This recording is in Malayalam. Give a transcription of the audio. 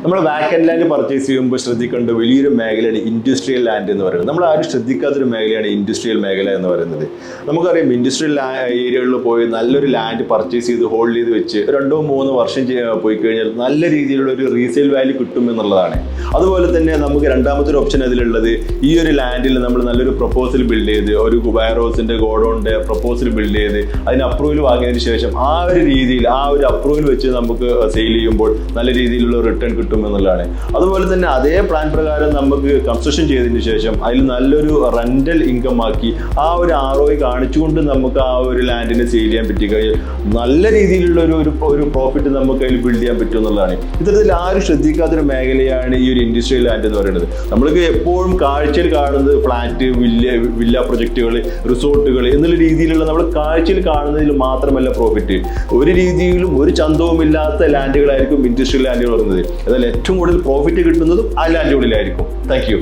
നമ്മൾ വാക്കന്റ് ലാൻഡ് പർച്ചേസ് ചെയ്യുമ്പോൾ ശ്രദ്ധിക്കേണ്ട വലിയൊരു മേഖലയാണ് ഇൻഡസ്ട്രിയൽ ലാൻഡ് എന്ന് പറയുന്നത്. നമ്മൾ ആരും ശ്രദ്ധിക്കാത്തൊരു മേഖലയാണ് ഇൻഡസ്ട്രിയൽ മേഖല എന്ന് പറയുന്നത്. നമുക്കറിയാം ഇൻഡസ്ട്രിയൽ ഏരിയകളിൽ പോയി നല്ലൊരു ലാൻഡ് പർച്ചേസ് ചെയ്ത് ഹോൾഡ് ചെയ്ത് വെച്ച് 2-3 വർഷം പോയി കഴിഞ്ഞാൽ നല്ല രീതിയിലുള്ള ഒരു റീസെയിൽ വാല്യൂ കിട്ടും എന്നുള്ളതാണ്. അതുപോലെ തന്നെ നമുക്ക് രണ്ടാമത്തെ ഒരു ഓപ്ഷൻ അതിലുള്ളത് ഈ ഒരു ലാൻഡിൽ നമ്മൾ നല്ലൊരു പ്രപ്പോസൽ ബിൽഡ് ചെയ്ത് ഒരു വെയർ ഹൗസിന്റെ ഗോഡൗണിന്റെ പ്രപ്പോസൽ ബിൽഡ് ചെയ്ത് അതിന് അപ്രൂവൽ വാങ്ങിയതിന് ശേഷം ആ ഒരു രീതിയിൽ ആ ഒരു അപ്രൂവൽ വെച്ച് നമുക്ക് സെയിൽ ചെയ്യുമ്പോൾ നല്ല രീതിയിലുള്ള റിട്ടേൺ കിട്ടും എന്നുള്ളതാണ്. അതുപോലെ തന്നെ അതേ പ്ലാൻ പ്രകാരം നമുക്ക് കൺസ്ട്രക്ഷൻ ചെയ്തതിന് ശേഷം അതിൽ നല്ലൊരു റെന്റൽ ഇൻകം ആക്കി ആ ഒരു ROI കാണിച്ചുകൊണ്ട് നമുക്ക് ആ ഒരു ലാൻഡിനെ സെയിൽ ചെയ്യാൻ പറ്റിക്കഴിഞ്ഞാൽ നല്ല രീതിയിലുള്ള ഒരു പ്രോഫിറ്റ് നമുക്ക് അതിൽ ബിൽഡ് ചെയ്യാൻ പറ്റും എന്നുള്ളതാണ്. ഇത്തരത്തിൽ ആരും ശ്രദ്ധിക്കാത്തൊരു മേഖലയാണ് ഈ ഒരു ഇൻഡസ്ട്രിയൽ ലാൻഡ് എന്ന് പറയുന്നത്. നമ്മൾക്ക് എപ്പോഴും കാഴ്ചയിൽ കാണുന്നത് ഫ്ലാറ്റ്, വില്ല പ്രൊജക്റ്റുകൾ, റിസോർട്ടുകൾ എന്നുള്ള രീതിയിലുള്ള നമ്മൾ കാഴ്ചയിൽ കാണുന്നതിൽ മാത്രമല്ല പ്രോഫിറ്റ്. ഒരു രീതിയിലും ഒരു ചന്തവും ഇല്ലാത്ത ലാൻഡുകളായിരിക്കും ഇൻഡസ്ട്രിയൽ ലാൻഡുകൾ പറയുന്നത്. എന്നാൽ ഏറ്റവും കൂടുതൽ പ്രോഫിറ്റ് കിട്ടുന്നതും ആ ലാൻഡുകളിലായിരിക്കും. Thank you.